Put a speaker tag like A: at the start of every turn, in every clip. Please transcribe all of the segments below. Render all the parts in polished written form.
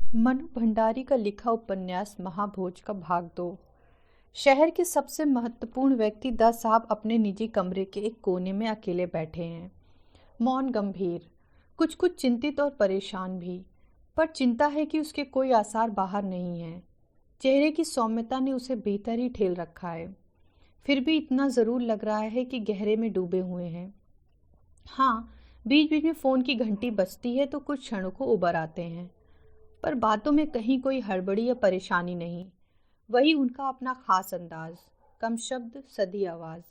A: मनु भंडारी का लिखा उपन्यास महाभोज का भाग 2। शहर के सबसे महत्वपूर्ण व्यक्ति दा साहब अपने निजी कमरे के एक कोने में अकेले बैठे हैं, मौन गंभीर, कुछ कुछ चिंतित और परेशान भी। पर चिंता है कि उसके कोई आसार बाहर नहीं है। चेहरे की सौम्यता ने उसे भीतर ही ठेल रखा है। फिर भी इतना जरूर लग रहा है कि गहरे में डूबे हुए हैं। हाँ, बीच बीच में फोन की घंटी बजती है तो कुछ क्षणों को उबर आते हैं, पर बातों में कहीं कोई हड़बड़ी या परेशानी नहीं। वही उनका अपना खास अंदाज, कम शब्द सधी आवाज।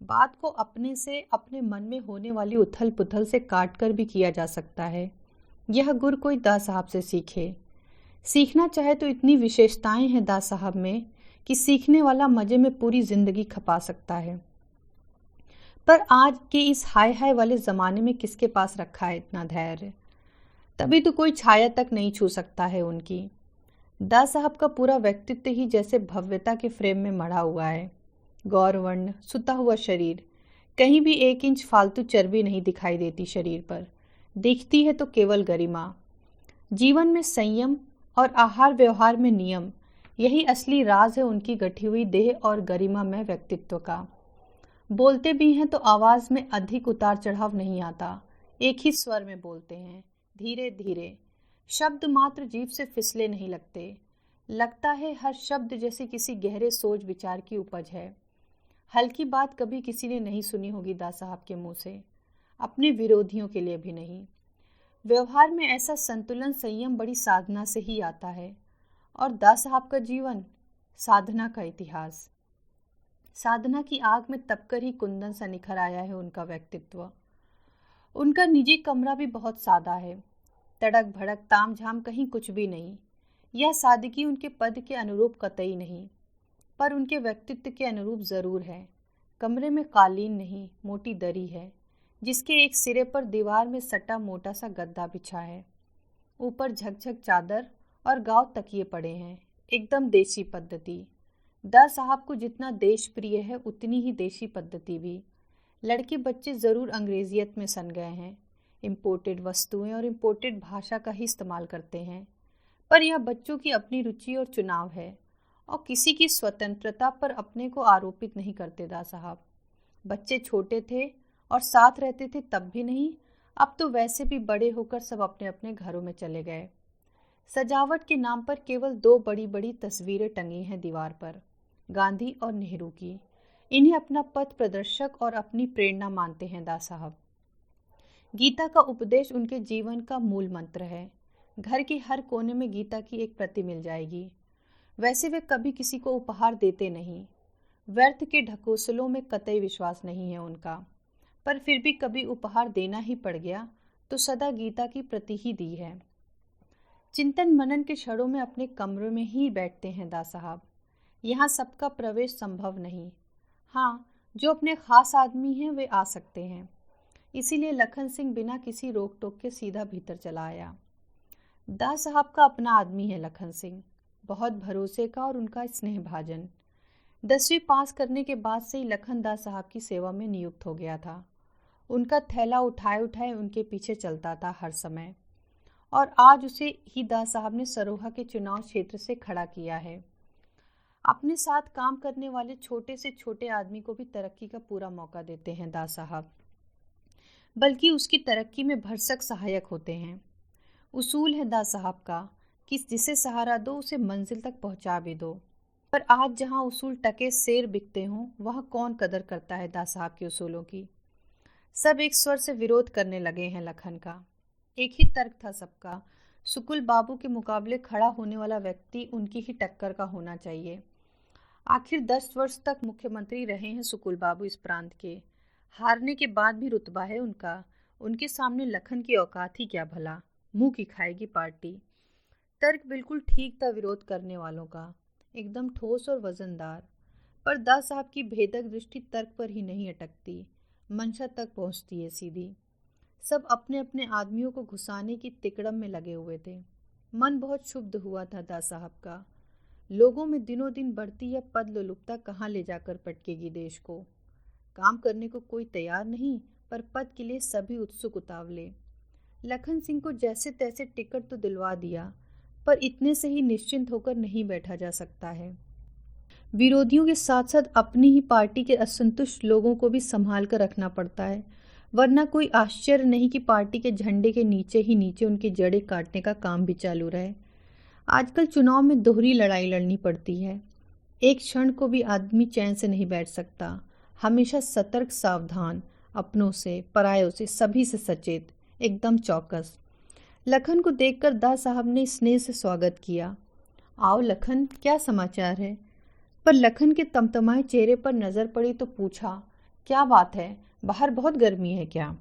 A: बात को अपने से, अपने मन में होने वाली उथल पुथल से काट कर भी किया जा सकता है। यह गुर कोई दा साहब से सीखे। सीखना चाहे तो इतनी विशेषताएं हैं दा साहब में कि सीखने वाला मजे में पूरी जिंदगी खपा सकता है। पर आज के इस हाय हाय वाले जमाने में किसके पास रखा है इतना धैर्य? तभी तो कोई छाया तक नहीं छू सकता है उनकी। दा साहब का पूरा व्यक्तित्व ही जैसे भव्यता के फ्रेम में मढ़ा हुआ है। गौरवर्ण, सुता हुआ शरीर, कहीं भी 1 इंच फालतू चर्बी नहीं दिखाई देती शरीर पर। दिखती है तो केवल गरिमा। जीवन में संयम और आहार व्यवहार में नियम, यही असली राज है उनकी गठी हुई देह और गरिमा में व्यक्तित्व का। बोलते भी हैं तो आवाज में अधिक उतार चढ़ाव नहीं आता, एक ही स्वर में बोलते हैं, धीरे धीरे। शब्द मात्र जीभ से फिसले नहीं लगते। लगता है हर शब्द जैसे किसी गहरे सोच विचार की उपज है। हल्की बात कभी किसी ने नहीं सुनी होगी दा साहब के मुंह से, अपने विरोधियों के लिए भी नहीं। व्यवहार में ऐसा संतुलन संयम बड़ी साधना से ही आता है। और दा साहब का जीवन साधना का इतिहास। साधना की आग में तपकर ही कुंदन सा निखर आया है उनका व्यक्तित्व। उनका निजी कमरा भी बहुत सादा है। तड़क भड़क तामझाम कहीं कुछ भी नहीं। यह सादगी उनके पद के अनुरूप कतई नहीं, पर उनके व्यक्तित्व के अनुरूप जरूर है। कमरे में कालीन नहीं, मोटी दरी है, जिसके एक सिरे पर दीवार में सटा मोटा सा गद्दा बिछा है। ऊपर झकझक चादर और गांव तकिए पड़े हैं, एकदम देसी पद्धति। दा साहब को जितना देश प्रिय है उतनी ही देशी पद्धति भी। लड़के बच्चे जरूर अंग्रेजियत में सन गए हैं, इम्पोर्टेड वस्तुएं और इम्पोर्टेड भाषा का ही इस्तेमाल करते हैं। पर यह बच्चों की अपनी रुचि और चुनाव है, और किसी की स्वतंत्रता पर अपने को आरोपित नहीं करते दा साहब। बच्चे छोटे थे और साथ रहते थे तब भी नहीं, अब तो वैसे भी बड़े होकर सब अपने अपने घरों में चले गए। सजावट के नाम पर केवल 2 बड़ी बड़ी तस्वीरें टंगी हैं दीवार पर, गांधी और नेहरू की। इन्हें अपना पथ प्रदर्शक और अपनी प्रेरणा मानते हैं दा साहब। गीता का उपदेश उनके जीवन का मूल मंत्र है। घर के हर कोने में गीता की एक प्रति मिल जाएगी। वैसे वे कभी किसी को उपहार देते नहीं। व्यर्थ के ढकोसलों में कतई विश्वास नहीं है उनका। पर फिर भी कभी उपहार देना ही पड़ गया तो सदा गीता की प्रति ही दी है। चिंतन मनन के क्षणों में अपने कमरे में ही बैठते हैं दा साहब। यहाँ सबका प्रवेश संभव नहीं। हाँ, जो अपने खास आदमी हैं वे आ सकते हैं। इसीलिए लखन सिंह बिना किसी रोक टोक के सीधा भीतर चला आया। दा साहब का अपना आदमी है लखन सिंह, बहुत भरोसे का और उनका स्नेह भाजन। 10वीं पास करने के बाद से ही लखन दा साहब की सेवा में नियुक्त हो गया था। उनका थैला उठाए उठाए उनके पीछे चलता था हर समय। और आज उसे ही दा साहब ने सरोहा के चुनाव क्षेत्र से खड़ा किया है। अपने साथ काम करने वाले छोटे से छोटे आदमी को भी तरक्की का पूरा मौका देते हैं दा साहब, बल्कि उसकी तरक्की में भरसक सहायक होते हैं। उसूल है दा साहब का कि जिसे सहारा दो उसे मंजिल तक पहुंचा भी दो। पर आज जहां उसूल टके सेर बिकते हों, वहां कौन कदर करता है दा साहब के उसूलों की? सब एक स्वर से विरोध करने लगे हैं लखन का। एक ही तर्क था सबका, सुकुल बाबू के मुकाबले खड़ा होने वाला व्यक्ति उनकी ही टक्कर का होना चाहिए। आखिर 10 वर्ष तक मुख्यमंत्री रहे हैं सुकुल बाबू इस प्रांत के। हारने के बाद भी रुतबा है उनका। उनके सामने लखन की औकात ही क्या भला, मुंह की खाएगी पार्टी। तर्क बिल्कुल ठीक था विरोध करने वालों का, एकदम ठोस और वजनदार। पर दा साहब की भेदक दृष्टि तर्क पर ही नहीं अटकती, मंशा तक पहुंचती है सीधी। सब अपने अपने आदमियों को घुसाने की तिकड़म में लगे हुए थे। मन बहुत क्षुब्ध हुआ था दा साहब का। लोगों में दिनों दिन बढ़ती यह पद लोलुपता कहाँ ले जाकर पटकेगी देश को? काम करने को कोई तैयार नहीं, पर पद के लिए सभी उत्सुक उतावले। लखन सिंह को जैसे तैसे टिकट तो दिलवा दिया, पर इतने से ही निश्चिंत होकर नहीं बैठा जा सकता है। विरोधियों के साथ साथ अपनी ही पार्टी के असंतुष्ट लोगों को भी संभाल कर रखना पड़ता है, वरना कोई आश्चर्य नहीं कि पार्टी के झंडे के नीचे ही नीचे उनकी जड़ें काटने का काम भी चालू रहे। आजकल चुनाव में दोहरी लड़ाई लड़नी पड़ती है। एक क्षण को भी आदमी चैन से नहीं बैठ सकता, हमेशा सतर्क, सावधान, अपनों से, परायों से, सभी से सचेत, एकदम चौकस। लखन को देखकर दास साहब ने स्नेह से स्वागत किया। आओ लखन, क्या समाचार है? पर लखन के तमतमाए चेहरे पर नजर पड़ी तो पूछा, क्या बात है, बाहर बहुत गर्मी है क्या?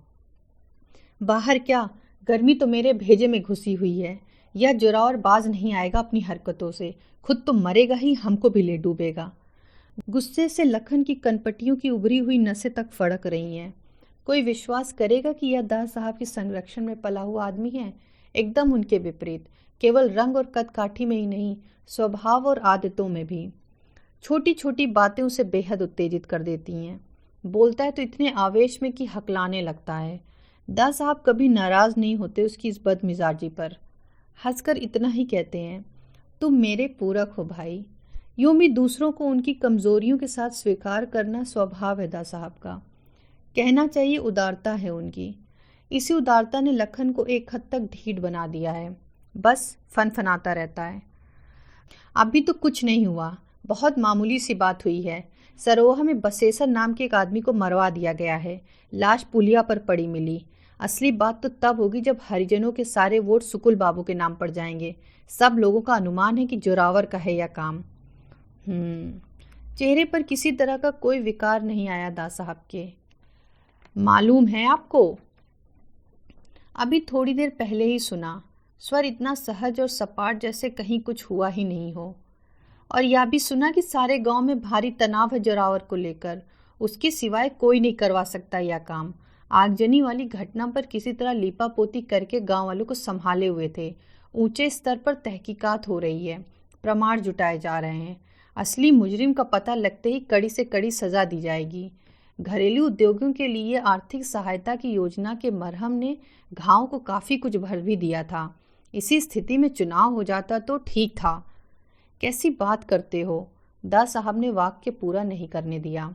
A: बाहर क्या, गर्मी तो मेरे भेजे में घुसी हुई है। यह जोरावर बाज नहीं आएगा अपनी हरकतों से, खुद तो मरेगा ही, हमको भी ले डूबेगा। गुस्से से लखन की कनपटियों की उभरी हुई नसें तक फड़क रही हैं। कोई विश्वास करेगा कि यह दास साहब के संरक्षण में पला हुआ आदमी है? एकदम उनके विपरीत, केवल रंग और कदकाठी में ही नहीं, स्वभाव और आदतों में भी। छोटी छोटी बातें उसे बेहद उत्तेजित कर देती हैं। बोलता है तो इतने आवेश में कि हकलाने लगता है। दास साहब कभी नाराज नहीं होते उसकी इस बदमिजाजी पर। हंसकर इतना ही कहते हैं, तुम मेरे पूरक हो भाई। यूं भी दूसरों को उनकी कमजोरियों के साथ स्वीकार करना स्वभाव है दास साहब का। कहना चाहिए उदारता है उनकी। इसी उदारता ने लखन को एक हद तक ढीठ बना दिया है। बस फनफनाता रहता है। अभी तो कुछ नहीं हुआ, बहुत मामूली सी बात हुई है। सरोहा में बसेसर नाम के एक आदमी को मरवा दिया गया है। लाश पुलिया पर पड़ी मिली। असली बात तो तब होगी जब हरिजनों के सारे वोट सुकुल बाबू के नाम पर जाएंगे। सब लोगों का अनुमान है कि जोरावर का है यह काम। चेहरे पर किसी तरह का कोई विकार नहीं आया दास साहब के। मालूम है आपको? अभी थोड़ी देर पहले ही सुना। स्वर इतना सहज और सपाट जैसे कहीं कुछ हुआ ही नहीं हो। और यह भी सुना कि सारे गांव में भारी तनाव है जोरावर को लेकर। उसके सिवाय कोई नहीं करवा सकता यह काम। आगजनी वाली घटना पर किसी तरह लीपा पोती करके गांव वालों को संभाले हुए थे। ऊंचे स्तर पर तहकीकात हो रही है, प्रमाण जुटाए जा रहे हैं। असली मुजरिम का पता लगते ही कड़ी से कड़ी सजा दी जाएगी। घरेलू उद्योगों के लिए आर्थिक सहायता की योजना के मरहम ने घाव को काफी कुछ भर भी दिया था। इसी स्थिति में चुनाव हो जाता तो ठीक था। कैसी बात करते हो? दास साहब ने वाक्य पूरा नहीं करने दिया।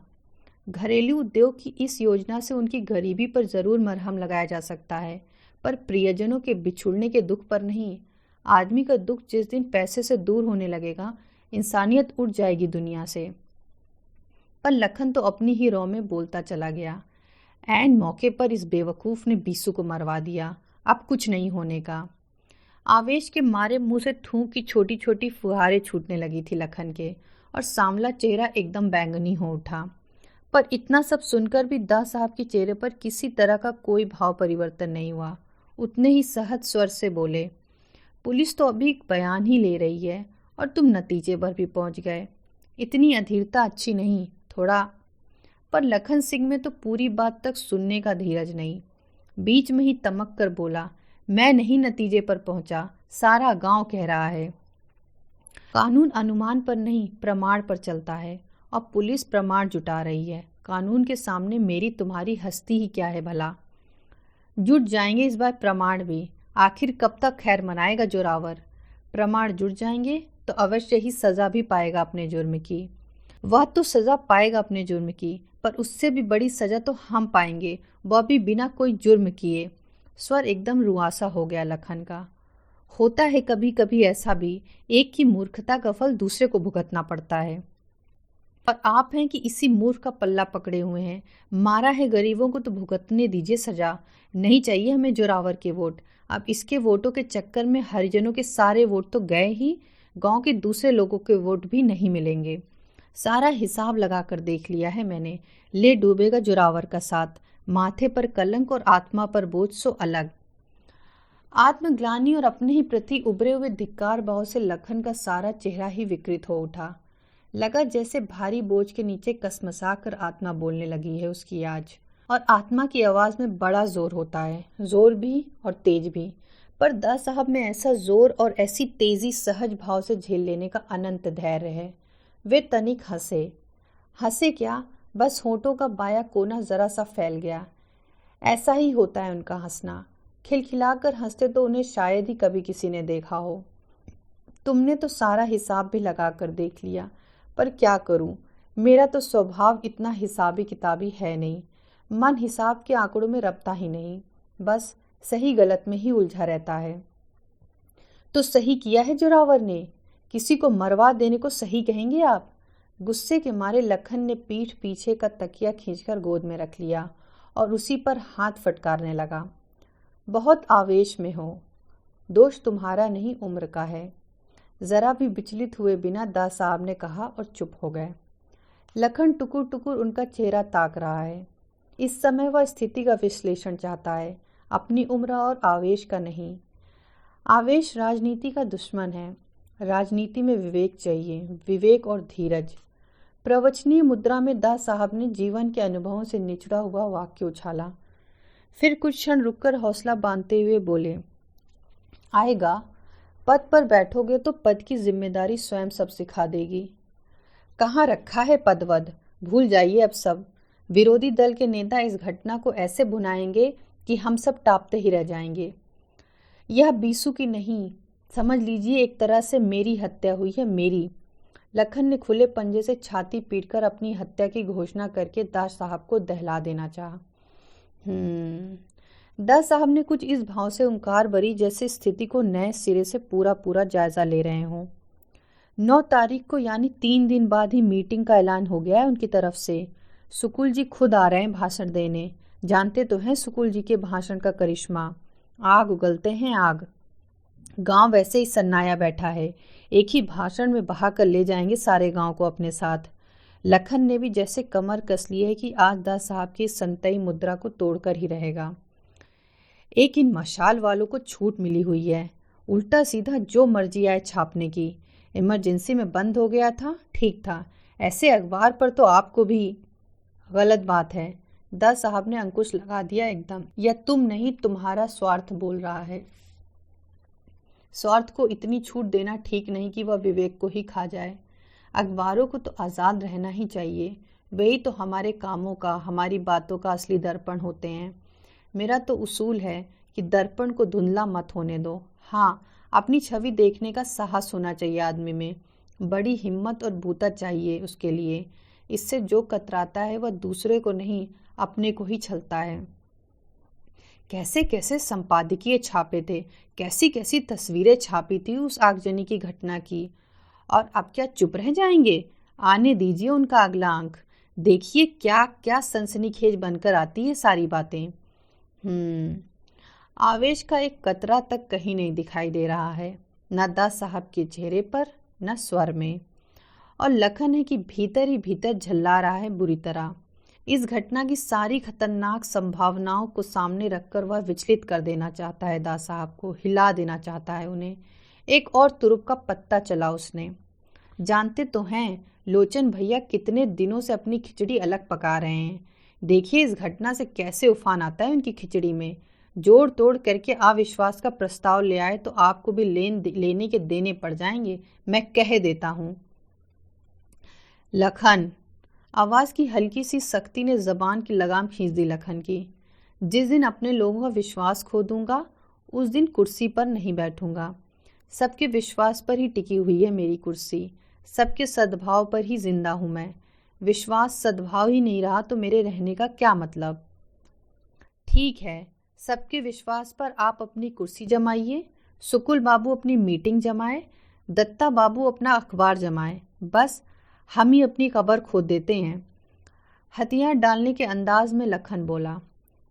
A: घरेलू उद्योग की इस योजना से उनकी गरीबी पर जरूर मरहम लगाया जा सकता है, पर प्रियजनों के बिछुड़ने के दुख पर नहीं। आदमी का दुख जिस दिन पैसे से दूर होने लगेगा, इंसानियत उठ जाएगी दुनिया से। पर लखन तो अपनी ही रौ में बोलता चला गया। ऐन मौके पर इस बेवकूफ ने बीसू को मरवा दिया, अब कुछ नहीं होने का। आवेश के मारे मुंह से थूक की छोटी छोटी फुहारें छूटने लगी थी लखन के, और सांवला चेहरा एकदम बैंगनी हो उठा। पर इतना सब सुनकर भी दास साहब के चेहरे पर किसी तरह का कोई भाव परिवर्तन नहीं हुआ। उतने ही सहज स्वर से बोले, पुलिस तो अभी एक बयान ही ले रही है और तुम नतीजे पर भी पहुंच गए। इतनी अधीरता अच्छी नहीं, थोड़ा। पर लखन सिंह में तो पूरी बात तक सुनने का धीरज नहीं। बीच में ही तमक कर बोला, मैं नहीं नतीजे पर पहुंचा, सारा गांव कह रहा है। कानून अनुमान पर नहीं, प्रमाण पर चलता है, और पुलिस प्रमाण जुटा रही है। कानून के सामने मेरी तुम्हारी हस्ती ही क्या है भला? जुट जाएंगे इस बार प्रमाण भी। आखिर कब तक खैर मनाएगा जोरावर? प्रमाण जुट जाएंगे तो अवश्य ही सजा भी पाएगा अपने जुर्म की। वह तो सजा पाएगा अपने जुर्म की, पर उससे भी बड़ी सजा तो हम पाएंगे, वह भी बिना कोई जुर्म किए। स्वर एकदम रुआसा हो गया लखन का। होता है कभी कभी ऐसा भी, एक की मूर्खता का फल दूसरे को भुगतना पड़ता है। और आप हैं कि इसी मूर्ख का पल्ला पकड़े हुए हैं। मारा है गरीबों को तो भुगतने दीजिए सजा। नहीं चाहिए हमें जोरावर के वोट। अब इसके वोटों के चक्कर में हरिजनों के सारे वोट तो गए ही, गांव के दूसरे लोगों के वोट भी नहीं मिलेंगे। सारा हिसाब लगा कर देख लिया है मैंने। ले डूबेगा जोरावर का साथ। माथे पर कलंक और आत्मा पर बोझ सो अलग। आत्मग्लानि और अपने ही प्रति उभरे हुए धिक्कार भाव से लखन का सारा चेहरा ही विकृत हो उठा। लगा जैसे भारी बोझ के नीचे कसमसा कर आत्मा बोलने लगी है उसकी आज। और आत्मा की आवाज में बड़ा जोर होता है, जोर भी और तेज भी। पर दास साहब में ऐसा जोर और ऐसी तेजी सहज भाव से झेल लेने का अनंत धैर्य है। वे तनिक हंसे। हंसे क्या, बस होठों का बाया कोना जरा सा फैल गया। ऐसा ही होता है उनका हंसना। खिलखिलाकर हंसते तो उन्हें शायद ही कभी किसी ने देखा हो। तुमने तो सारा हिसाब भी लगा कर देख लिया, पर क्या करूं, मेरा तो स्वभाव इतना हिसाबी किताबी है नहीं। मन हिसाब के आंकड़ों में रपता ही नहीं, बस सही गलत में ही उलझा रहता है। तो सही किया है जोरावर ने, किसी को मरवा देने को सही कहेंगे आप? गुस्से के मारे लखन ने पीठ पीछे का तकिया खींचकर गोद में रख लिया और उसी पर हाथ फटकारने लगा। बहुत आवेश में हो, दोष तुम्हारा नहीं उम्र का है, जरा भी विचलित हुए बिना दास साहब ने कहा और चुप हो गए। लखन टुकुर टुकुर उनका चेहरा ताक रहा है। इस समय वह स्थिति का विश्लेषण चाहता है, अपनी उम्र और आवेश का नहीं। आवेश राजनीति का दुश्मन है। राजनीति में विवेक चाहिए, विवेक और धीरज। प्रवचनीय मुद्रा में दास साहब ने जीवन के अनुभवों से निचड़ा हुआ वाक्य उछाला। फिर कुछ क्षण रुककर हौसला बांधते हुए बोले, आएगा, पद पर बैठोगे तो पद की जिम्मेदारी स्वयं सब सिखा देगी। कहाँ रखा है पदवद, भूल जाइए अब सब। विरोधी दल के नेता इस घटना को ऐसे भुनाएंगे कि हम सब टापते ही रह जाएंगे। यह बीसू की नहीं, समझ लीजिए एक तरह से मेरी हत्या हुई है, मेरी। लखन ने खुले पंजे से छाती पीटकर अपनी हत्या की घोषणा करके दास साहब को दहला देना चाहा। दास साहब ने कुछ इस भाव से ओंकार भरी जैसे स्थिति को नए सिरे से पूरा पूरा जायजा ले रहे हों। 9 तारीख को यानी 3 दिन बाद ही मीटिंग का ऐलान हो गया है उनकी तरफ से। सुकुल जी खुद आ रहे हैं भाषण देने। जानते तो हैं सुकुल जी के भाषण का करिश्मा, आग उगलते हैं आग। गांव वैसे ही सन्नाया बैठा है, एक ही भाषण में बहा कर ले जाएंगे सारे गांव को अपने साथ। लखन ने भी जैसे कमर कस ली है कि आज दास साहब की संतई मुद्रा को तोड़कर ही रहेगा। एक इन मशाल वालों को छूट मिली हुई है, उल्टा सीधा जो मर्जी आए छापने की। इमरजेंसी में बंद हो गया था, ठीक था, ऐसे अखबार पर तो आपको भी। गलत बात है, दास साहब ने अंकुश लगा दिया एकदम। या तुम नहीं, तुम्हारा स्वार्थ बोल रहा है। स्वार्थ को इतनी छूट देना ठीक नहीं कि वह विवेक को ही खा जाए। अखबारों को तो आज़ाद रहना ही चाहिए, वही तो हमारे कामों का, हमारी बातों का असली दर्पण होते हैं। मेरा तो उसूल है कि दर्पण को धुंधला मत होने दो। हाँ, अपनी छवि देखने का साहस होना चाहिए आदमी में, बड़ी हिम्मत और भूता चाहिए उसके लिए। इससे जो कतराता है वह दूसरे को नहीं, अपने को ही छलता है। कैसे कैसे संपादकीय छापे थे, कैसी कैसी तस्वीरें छापी थी उस आगजनी की घटना की। और अब क्या चुप रह जाएंगे? आने दीजिए उनका अगला अंक, देखिए क्या क्या सनसनीखेज बनकर आती है सारी बातें। आवेश का एक कतरा तक कहीं नहीं दिखाई दे रहा है, न दास साहब के चेहरे पर, न स्वर में। और लखन है कि भीतर ही भीतर झल्ला रहा है बुरी तरह। इस घटना की सारी खतरनाक संभावनाओं को सामने रखकर वह विचलित कर देना चाहता है दास साहब को, हिला देना चाहता है उन्हें। एक और तुरुप का पत्ता चला उसने। जानते तो हैं लोचन भैया कितने दिनों से अपनी खिचड़ी अलग पका रहे हैं। देखिए इस घटना से कैसे उफान आता है उनकी खिचड़ी में। जोड़ तोड़ करके अविश्वास का प्रस्ताव ले आए तो आपको भी लेने के देने पड़ जाएंगे, मैं कह देता हूँ। लखन, आवाज़ की हल्की सी सख्ती ने जबान की लगाम खींच दी लखन की। जिस दिन अपने लोगों का विश्वास खो दूंगा उस दिन कुर्सी पर नहीं बैठूंगा। सबके विश्वास पर ही टिकी हुई है मेरी कुर्सी, सबके सद्भाव पर ही जिंदा हूं मैं। विश्वास सद्भाव ही नहीं रहा तो मेरे रहने का क्या मतलब? ठीक है, सबके विश्वास पर आप अपनी कुर्सी जमाइए, सुकुल बाबू अपनी मीटिंग जमाए, दत्ता बाबू अपना अखबार जमाए, बस हम ही अपनी कब्र खोद देते हैं। हथियार डालने के अंदाज में लखन बोला।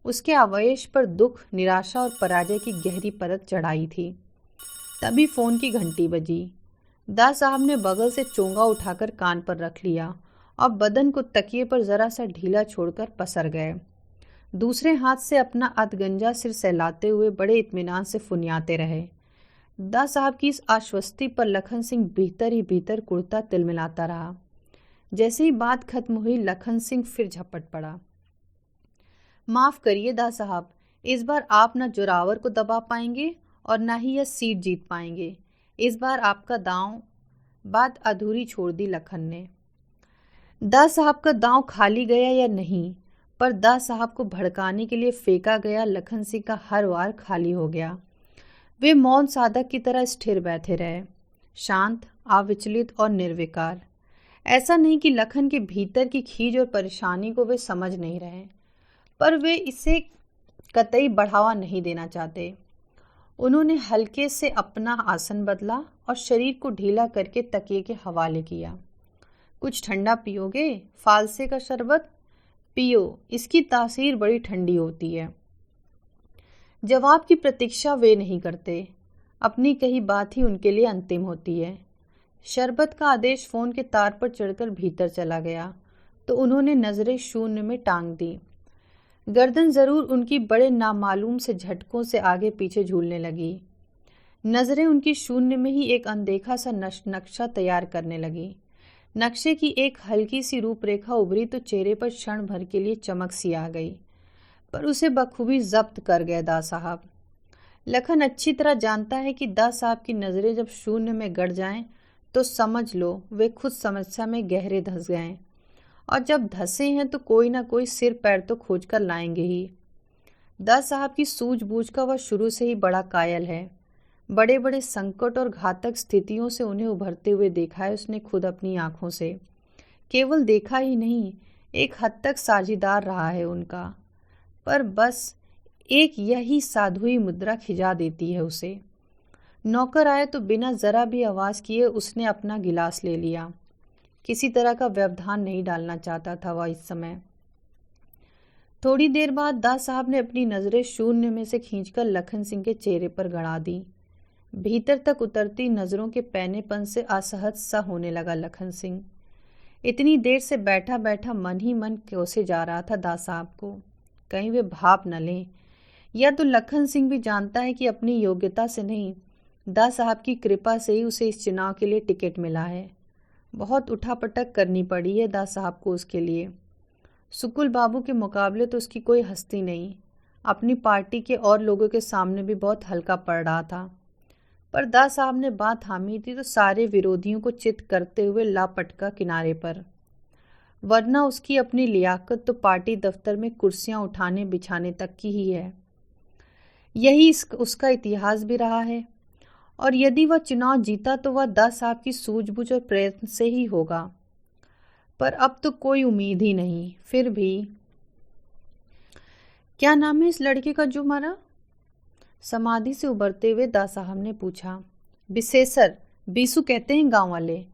A: उसके आवेश पर दुख, निराशा और पराजय की गहरी परत चढ़ाई थी। तभी फोन की घंटी बजी। दास साहब ने बगल से चोंगा उठाकर कान पर रख लिया और बदन को तकिए पर जरा सा ढीला छोड़कर पसर गए। दूसरे हाथ से अपना अधगंजा सिर सहलाते हुए बड़े इत्मीनान से फुनियाते रहे। दास साहब की इस आश्वस्ति पर लखन सिंह भीतर ही भीतर कुड़ता तिलमिलाता रहा। जैसे ही बात खत्म हुई लखन सिंह फिर झपट पड़ा। माफ करिए दास साहब, इस बार आप न जोरावर को दबा पाएंगे और न ही यह सीट जीत पाएंगे। इस बार आपका दांव। बात अधूरी छोड़ दी लखन ने। दास साहब का दांव खाली गया या नहीं, पर दास साहब को भड़काने के लिए फेंका गया लखन सिंह का हर वार खाली हो गया। वे मौन साधक की तरह स्थिर बैठे रहे। शांत, अविचलित और निर्विकार। ऐसा नहीं कि लखन के भीतर की खीज और परेशानी को वे समझ नहीं रहे, पर वे इसे कतई बढ़ावा नहीं देना चाहते। उन्होंने हल्के से अपना आसन बदला और शरीर को ढीला करके तकिए के हवाले किया। कुछ ठंडा पियोगे? फालसे का शरबत पियो, इसकी तासीर बड़ी ठंडी होती है। जवाब की प्रतीक्षा वे नहीं करते, अपनी कही बात ही उनके लिए अंतिम होती है। शरबत का आदेश फोन के तार पर चढ़कर भीतर चला गया तो उन्होंने नजरें शून्य में टांग दी। गर्दन जरूर उनकी बड़े नामालूम से झटकों से आगे पीछे झूलने लगी। नजरें उनकी शून्य में ही एक अनदेखा सा नक्शा तैयार करने लगी। नक्शे की एक हल्की सी रूपरेखा उभरी तो चेहरे पर क्षण भर के लिए चमक सी आ गई, पर उसे बखूबी जब्त कर गए दा साहब। लखन अच्छी तरह जानता है कि दा साहब की नजरें जब शून्य में गड़ जाएं तो समझ लो वे खुद समस्या में गहरे धंस गए, और जब धंसे हैं तो कोई ना कोई सिर पैर तो खोज कर लाएंगे ही। दा साहब की सूझबूझ का वह शुरू से ही बड़ा कायल है। बड़े बड़े संकट और घातक स्थितियों से उन्हें उभरते हुए देखा है उसने खुद अपनी आंखों से। केवल देखा ही नहीं, एक हद तक साझीदार रहा है उनका। पर बस एक यही साधुई मुद्रा खिंचा देती है उसे। नौकर आए तो बिना जरा भी आवाज किए उसने अपना गिलास ले लिया। किसी तरह का व्यवधान नहीं डालना चाहता था वह इस समय। थोड़ी देर बाद दा साहब ने अपनी नजरें शून्य में से खींचकर लखन सिंह के चेहरे पर गड़ा दी। भीतर तक उतरती नजरों के पैनेपन से असहज सा होने लगा लखन सिंह। इतनी देर से बैठा बैठा मन ही मन कोसे जा रहा था दा साहब को, कहीं वे भाप न लें। या तो लखन सिंह भी जानता है कि अपनी योग्यता से नहीं, दा साहब की कृपा से ही उसे इस चुनाव के लिए टिकट मिला है। बहुत उठापटक करनी पड़ी है दा साहब को उसके लिए। सुकुल बाबू के मुकाबले तो उसकी कोई हस्ती नहीं। अपनी पार्टी के और लोगों के सामने भी बहुत हल्का पड़ रहा था, पर दा साहब ने बात थामी थी तो सारे विरोधियों को चित करते हुए लापटका किनारे पर। वरना उसकी अपनी लियाकत तो पार्टी दफ्तर में कुर्सियां उठाने बिछाने तक की ही है। यही उसका इतिहास भी रहा है, और यदि वह चुनाव जीता तो वह दा साहब की सूझबूझ और प्रयत्न से ही होगा। पर अब तो कोई उम्मीद ही नहीं। फिर भी क्या नाम है इस लड़के का जो मरा? समाधि से उबरते हुए दा साहब ने पूछा। बिसेसर, बीसू कहते हैं गांव वाले।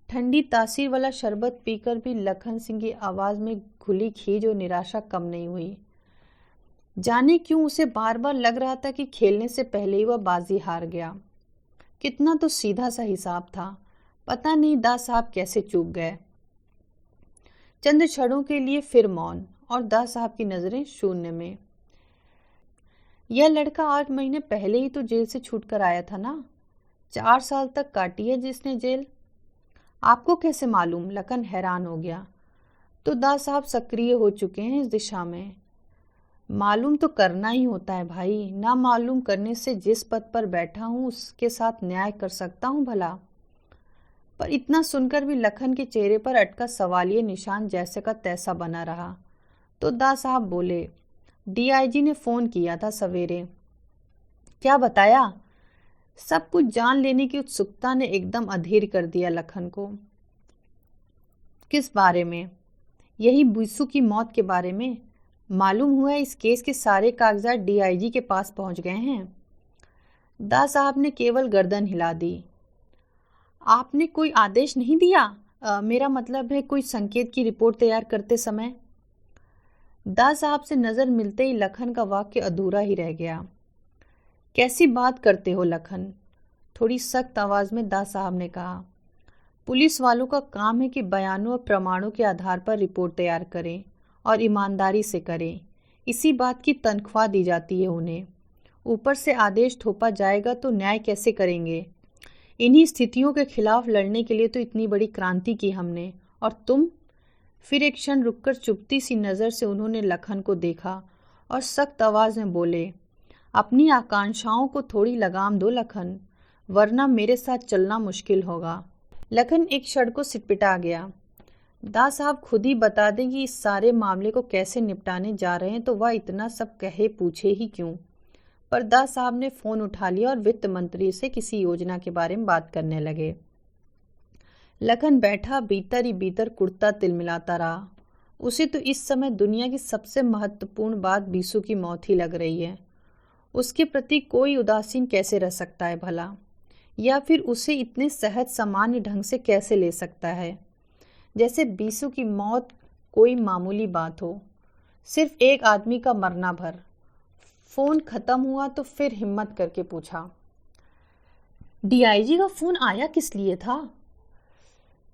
A: ठंडी तासीर वाला शरबत पीकर भी लखन सिंह की आवाज में घुली खीज और निराशा कम नहीं हुई। जाने क्यों उसे बार बार लग रहा था कि खेलने से पहले ही वह बाजी हार गया। कितना तो सीधा सा हिसाब था, पता नहीं दा साहब कैसे चूक गए। चंद क्षणों के लिए फिर मौन, और दा साहब की नजरें शून्य में। यह लड़का 8 महीने पहले ही तो जेल से छूट कर आया था ना। 4 साल तक काटी है जिसने जेल। आपको कैसे मालूम? लखन हैरान हो गया। तो दा साहब सक्रिय हो चुके हैं इस दिशा में। मालूम तो करना ही होता है भाई, ना मालूम करने से जिस पद पर बैठा हूं उसके साथ न्याय कर सकता हूं भला। पर इतना सुनकर भी लखन के चेहरे पर अटका सवालिया निशान जैसे का तैसा बना रहा। तो दा साहब बोले, डीआईजी ने फोन किया था सवेरे। क्या बताया? सब कुछ जान लेने की उत्सुकता ने एकदम अधीर कर दिया लखन को। किस बारे में? यही बीसू की मौत के बारे में। मालूम हुआ इस केस के सारे कागजात डीआईजी के पास पहुंच गए हैं। दा साहब ने केवल गर्दन हिला दी। आपने कोई आदेश नहीं दिया? मेरा मतलब है कोई संकेत की रिपोर्ट तैयार करते समय। दा साहब से नजर मिलते ही लखन का वाक्य अधूरा ही रह गया। कैसी बात करते हो लखन? थोड़ी सख्त आवाज में दा साहब ने कहा। पुलिस वालों का काम है कि बयानों और प्रमाणों के आधार पर रिपोर्ट तैयार करें और ईमानदारी से करें। इसी बात की तनख्वाह दी जाती है उन्हें। ऊपर से आदेश थोपा जाएगा तो न्याय कैसे करेंगे? इन्हीं स्थितियों के खिलाफ लड़ने के लिए तो इतनी बड़ी क्रांति की हमने, और तुम? फिर एक क्षण रुककर चुपती सी नजर से उन्होंने लखन को देखा और सख्त आवाज में बोले, अपनी आकांक्षाओं को थोड़ी लगाम दो लखन, वरना मेरे साथ चलना मुश्किल होगा। लखन एक क्षण को सिटपिटा गया। दा साहब खुद ही बता दें कि इस सारे मामले को कैसे निपटाने जा रहे हैं तो वह इतना सब कहे पूछे ही क्यों। पर दास साहब ने फोन उठा लिया और वित्त मंत्री से किसी योजना के बारे में बात करने लगे। लखन बैठा भीतर ही भीतर कुर्ता तिलमिलाता रहा। उसे तो इस समय दुनिया की सबसे महत्वपूर्ण बात बीसू की मौत ही लग रही है। उसके प्रति कोई उदासीन कैसे रह सकता है भला, या फिर उसे इतने सहज सामान्य ढंग से कैसे ले सकता है, जैसे बीसू की मौत कोई मामूली बात हो, सिर्फ एक आदमी का मरना भर। फोन खत्म हुआ तो फिर हिम्मत करके पूछा, डीआईजी का फोन आया किस लिए था?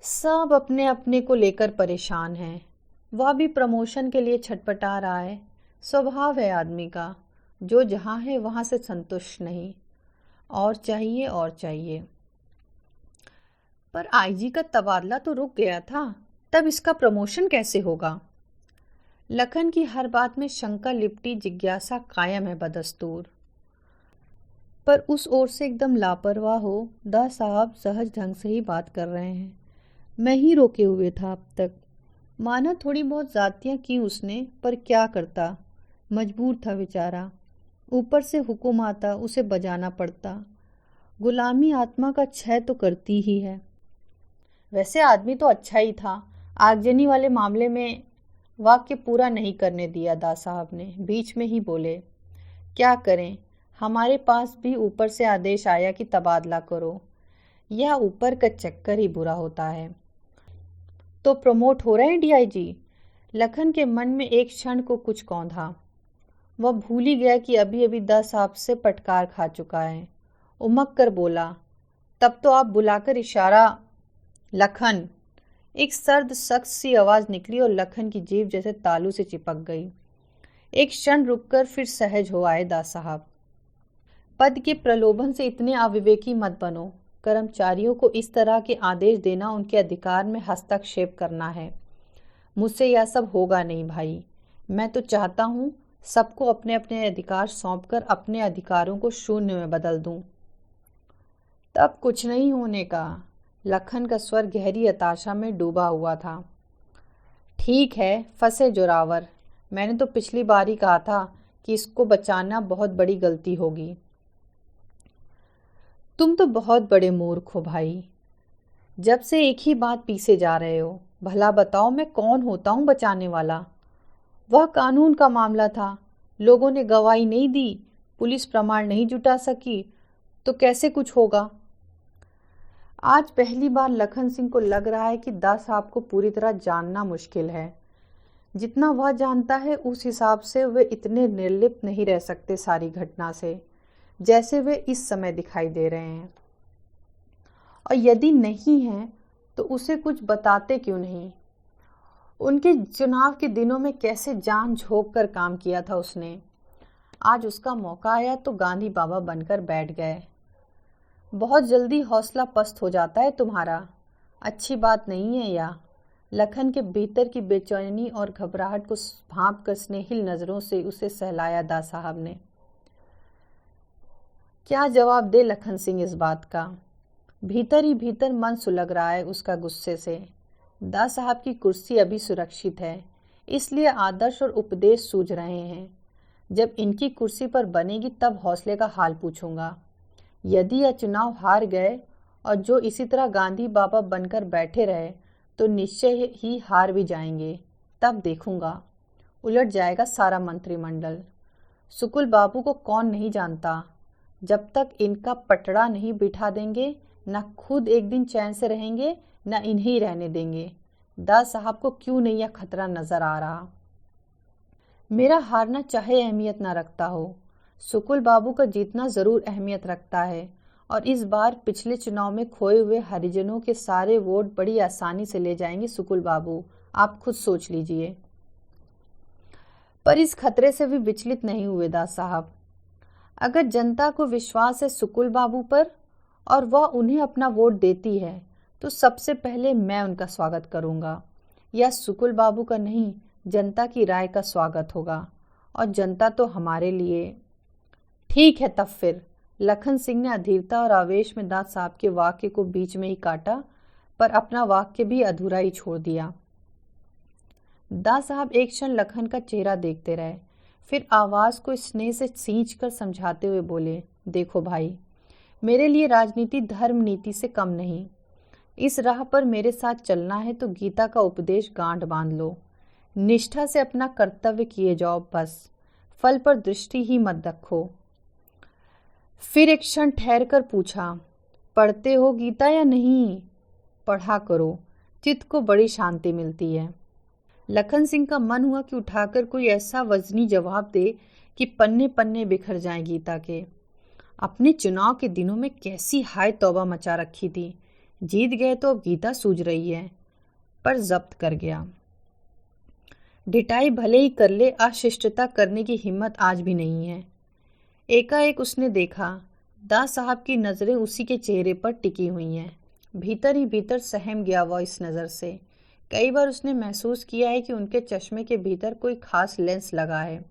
A: सब अपने अपने को लेकर परेशान हैं। वह भी प्रमोशन के लिए छटपटा रहा है। स्वभाव है आदमी का, जो जहाँ है वहाँ से संतुष्ट नहीं, और चाहिए और चाहिए। पर आईजी का तबादला तो रुक गया था, तब इसका प्रमोशन कैसे होगा? लखन की हर बात में शंका लिपटी जिज्ञासा कायम है बदस्तूर। पर उस ओर से एकदम लापरवाह हो, दास साहब सहज ढंग से ही बात कर रहे हैं। मैं ही रोके हुए था अब तक। माना थोड़ी बहुत जातियां की उसने, पर क्या करता, मजबूर था बेचारा। ऊपर से हुक्म आता उसे बजाना पड़ता। गुलामी आत्मा का क्षय तो करती ही है। वैसे आदमी तो अच्छा ही था। आगजनी वाले मामले में वाक्य पूरा नहीं करने दिया दास साहब ने, बीच में ही बोले, क्या करें, हमारे पास भी ऊपर से आदेश आया कि तबादला करो। यह ऊपर का चक्कर ही बुरा होता है। तो प्रमोट हो रहे हैं डीआईजी? लखन के मन में एक क्षण को कुछ कौंधा। वह भूल ही गया कि अभी अभी दास साहब से पटकार खा चुका है। उमक कर बोला, तब तो आप बुलाकर इशारा। लखन, एक सर्द सख्त सी आवाज निकली और लखन की जीभ जैसे तालू से चिपक गई। एक क्षण रुककर फिर सहज हो आए दास साहब। पद के प्रलोभन से इतने अविवेकी मत बनो। कर्मचारियों को इस तरह के आदेश देना उनके अधिकार में हस्तक्षेप करना है। मुझसे यह सब होगा नहीं भाई। मैं तो चाहता हूँ सबको अपने अपने अधिकार सौंपकर अपने अधिकारों को शून्य में बदल दूं। तब कुछ नहीं होने का। लखन का स्वर गहरी हताशा में डूबा हुआ था। ठीक है, फंसे जोरावर। मैंने तो पिछली बार ही कहा था कि इसको बचाना बहुत बड़ी गलती होगी। तुम तो बहुत बड़े मूर्ख हो भाई, जब से एक ही बात पीछे जा रहे हो। भला बताओ मैं कौन होता हूँ बचाने वाला? वह कानून का मामला था, लोगों ने गवाही नहीं दी, पुलिस प्रमाण नहीं जुटा सकी, तो कैसे कुछ होगा? आज पहली बार लखन सिंह को लग रहा है कि दास साहब को पूरी तरह जानना मुश्किल है। जितना वह जानता है उस हिसाब से वे इतने निर्लिप्त नहीं रह सकते सारी घटना से, जैसे वे इस समय दिखाई दे रहे हैं। और यदि नहीं हैं तो उसे कुछ बताते क्यों नहीं? उनके चुनाव के दिनों में कैसे जान झोंक कर काम किया था उसने। आज उसका मौका आया तो गांधी बाबा बनकर बैठ गए। बहुत जल्दी हौसला पस्त हो जाता है तुम्हारा। अच्छी बात नहीं है यह। लखन के भीतर की बेचैनी और घबराहट को भांप कर स्नेहिल नजरों से उसे सहलाया दास साहब ने। क्या जवाब दे लखन सिंह इस बात का? भीतर ही भीतर मन सुलग रहा है उसका गुस्से से। दास साहब की कुर्सी अभी सुरक्षित है, इसलिए आदर्श और उपदेश सूझ रहे हैं। जब इनकी कुर्सी पर बनेगी तब हौसले का हाल पूछूंगा। यदि यह चुनाव हार गए और जो इसी तरह गांधी बाबा बनकर बैठे रहे तो निश्चय ही हार भी जाएंगे। तब देखूंगा, उलट जाएगा सारा मंत्रिमंडल। सुकुल बाबू को कौन नहीं जानता। जब तक इनका पटड़ा नहीं बिठा देंगे, न खुद एक दिन चैन से रहेंगे न इन्हें रहने देंगे। दास साहब को क्यों नहीं यह खतरा नजर आ रहा? मेरा हारना चाहे अहमियत न रखता हो, सुकुल बाबू का जीतना जरूर अहमियत रखता है। और इस बार पिछले चुनाव में खोए हुए हरिजनों के सारे वोट बड़ी आसानी से ले जाएंगे सुकुल बाबू, आप खुद सोच लीजिए। पर इस खतरे से भी विचलित नहीं हुए दास साहब। अगर जनता को विश्वास है सुकुल बाबू पर और वह उन्हें अपना वोट देती है तो सबसे पहले मैं उनका स्वागत करूंगा। यह सुकुल बाबू का नहीं, जनता की राय का स्वागत होगा। और जनता तो हमारे लिए। ठीक है तब फिर। लखन सिंह ने अधीरता और आवेश में दास साहब के वाक्य को बीच में ही काटा, पर अपना वाक्य भी अधूरा ही छोड़ दिया। दास साहब एक क्षण लखन का चेहरा देखते रहे, फिर आवाज़ को स्नेह से सींच कर समझाते हुए बोले, देखो भाई, मेरे लिए राजनीति धर्म नीति से कम नहीं। इस राह पर मेरे साथ चलना है तो गीता का उपदेश गांठ बांध लो, निष्ठा से अपना कर्तव्य किए जाओ, बस फल पर दृष्टि ही मत रखो। फिर एक क्षण ठहर कर पूछा, पढ़ते हो गीता या नहीं? पढ़ा करो, चित्त को बड़ी शांति मिलती है। लखन सिंह का मन हुआ कि उठाकर कोई ऐसा वजनी जवाब दे कि पन्ने पन्ने बिखर जाएं गीता के। अपने चुनाव के दिनों में कैसी हाय तौबा मचा रखी थी। जीत गए तो अब गीता सूझ रही है, पर जब्त कर गया। ढिठाई भले ही कर ले, अशिष्टता करने की हिम्मत आज भी नहीं है। एकाएक उसने देखा, दास साहब की नज़रें उसी के चेहरे पर टिकी हुई हैं। भीतर ही भीतर सहम गया वह इस नज़र से। कई बार उसने महसूस किया है कि उनके चश्मे के भीतर कोई खास लेंस लगा है।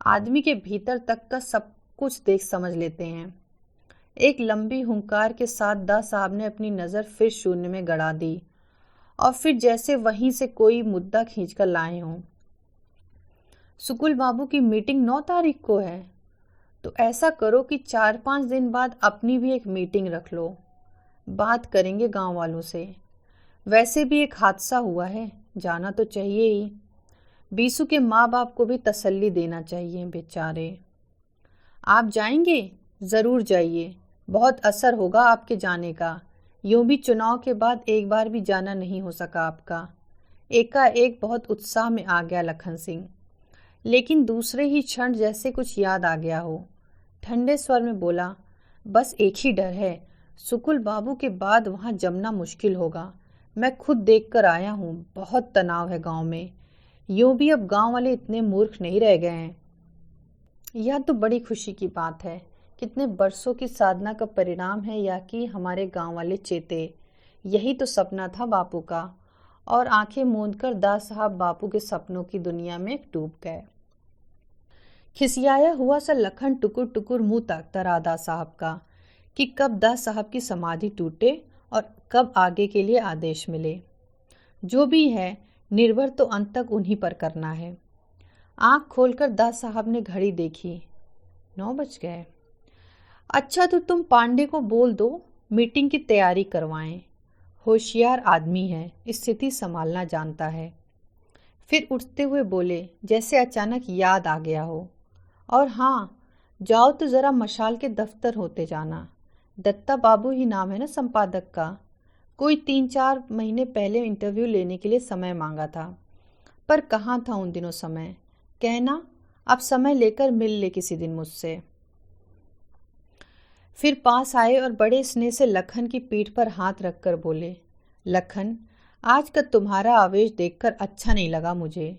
A: आदमी के भीतर तक का सब कुछ देख समझ लेते हैं। एक लंबी हुंकार के साथ दास साहब ने अपनी नज़र फिर शून्य में गड़ा दी और फिर जैसे वहीं से कोई मुद्दा खींचकर लाए हों। सुकुल बाबू की मीटिंग 9 तारीख को है, तो ऐसा करो कि 4-5 दिन बाद अपनी भी एक मीटिंग रख लो। बात करेंगे गांव वालों से। वैसे भी एक हादसा हुआ है, जाना तो चाहिए ही। बीसू के माँ बाप को भी तसल्ली देना चाहिए, बेचारे। आप जाएंगे? ज़रूर जाइए, बहुत असर होगा आपके जाने का। यूं भी चुनाव के बाद एक बार भी जाना नहीं हो सका आपका। एकाएक बहुत उत्साह में आ गया लखन सिंह, लेकिन दूसरे ही क्षण जैसे कुछ याद आ गया हो। ठंडे स्वर में बोला, बस एक ही डर है, सुकुल बाबू के बाद वहाँ जमना मुश्किल होगा। मैं खुद देख कर आया हूँ, बहुत तनाव है गांव में। यूं भी अब गांव वाले इतने मूर्ख नहीं रह गए हैं। यह तो बड़ी खुशी की बात है। कितने बरसों की साधना का परिणाम है या कि हमारे गांव वाले चेते। यही तो सपना था बापू का। और आंखें मूंदकर दास साहब बापू के सपनों की दुनिया में डूब गए। खिसियाया हुआ सा लखन टुकुर टुकुर मुंह ताकता रहा दास साहब का कि कब दास साहब की समाधि टूटे और कब आगे के लिए आदेश मिले। जो भी है, निर्भर तो अंत तक उन्हीं पर करना है। आंख खोलकर दास साहब ने घड़ी देखी, 9 बज गए। अच्छा, तो तुम पांडे को बोल दो मीटिंग की तैयारी करवाएं। होशियार आदमी है, स्थिति संभालना जानता है। फिर उठते हुए बोले, जैसे अचानक याद आ गया हो, और हाँ, जाओ तो ज़रा मशाल के दफ्तर होते जाना। दत्ता बाबू ही नाम है ना संपादक का। कोई 3-4 महीने पहले इंटरव्यू लेने के लिए समय मांगा था, पर कहाँ था उन दिनों समय। कहना अब समय लेकर मिल ले किसी दिन मुझसे। फिर पास आए और बड़े स्नेह से लखन की पीठ पर हाथ रखकर बोले, लखन, आज का तुम्हारा आवेश देखकर अच्छा नहीं लगा मुझे।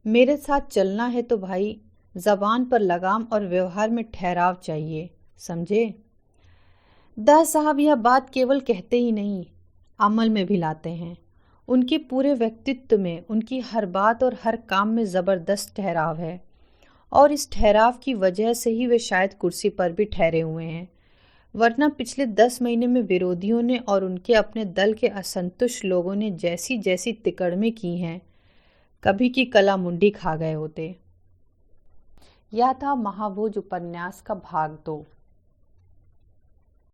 A: मेरे साथ चलना है तो भाई जबान पर लगाम और व्यवहार में ठहराव चाहिए, समझे? दास साहब यह बात केवल कहते ही नहीं, अमल में भी लाते हैं। उनके पूरे व्यक्तित्व में, उनकी हर बात और हर काम में ज़बरदस्त ठहराव है, और इस ठहराव की वजह से ही वे शायद कुर्सी पर भी ठहरे हुए हैं। वरना पिछले 10 महीने में विरोधियों ने और उनके अपने दल के असंतुष्ट लोगों ने जैसी जैसी तिकड़में की हैं, कभी की कला मुंडी खा गए होते। यह था महाभोज उपन्यास का भाग 2।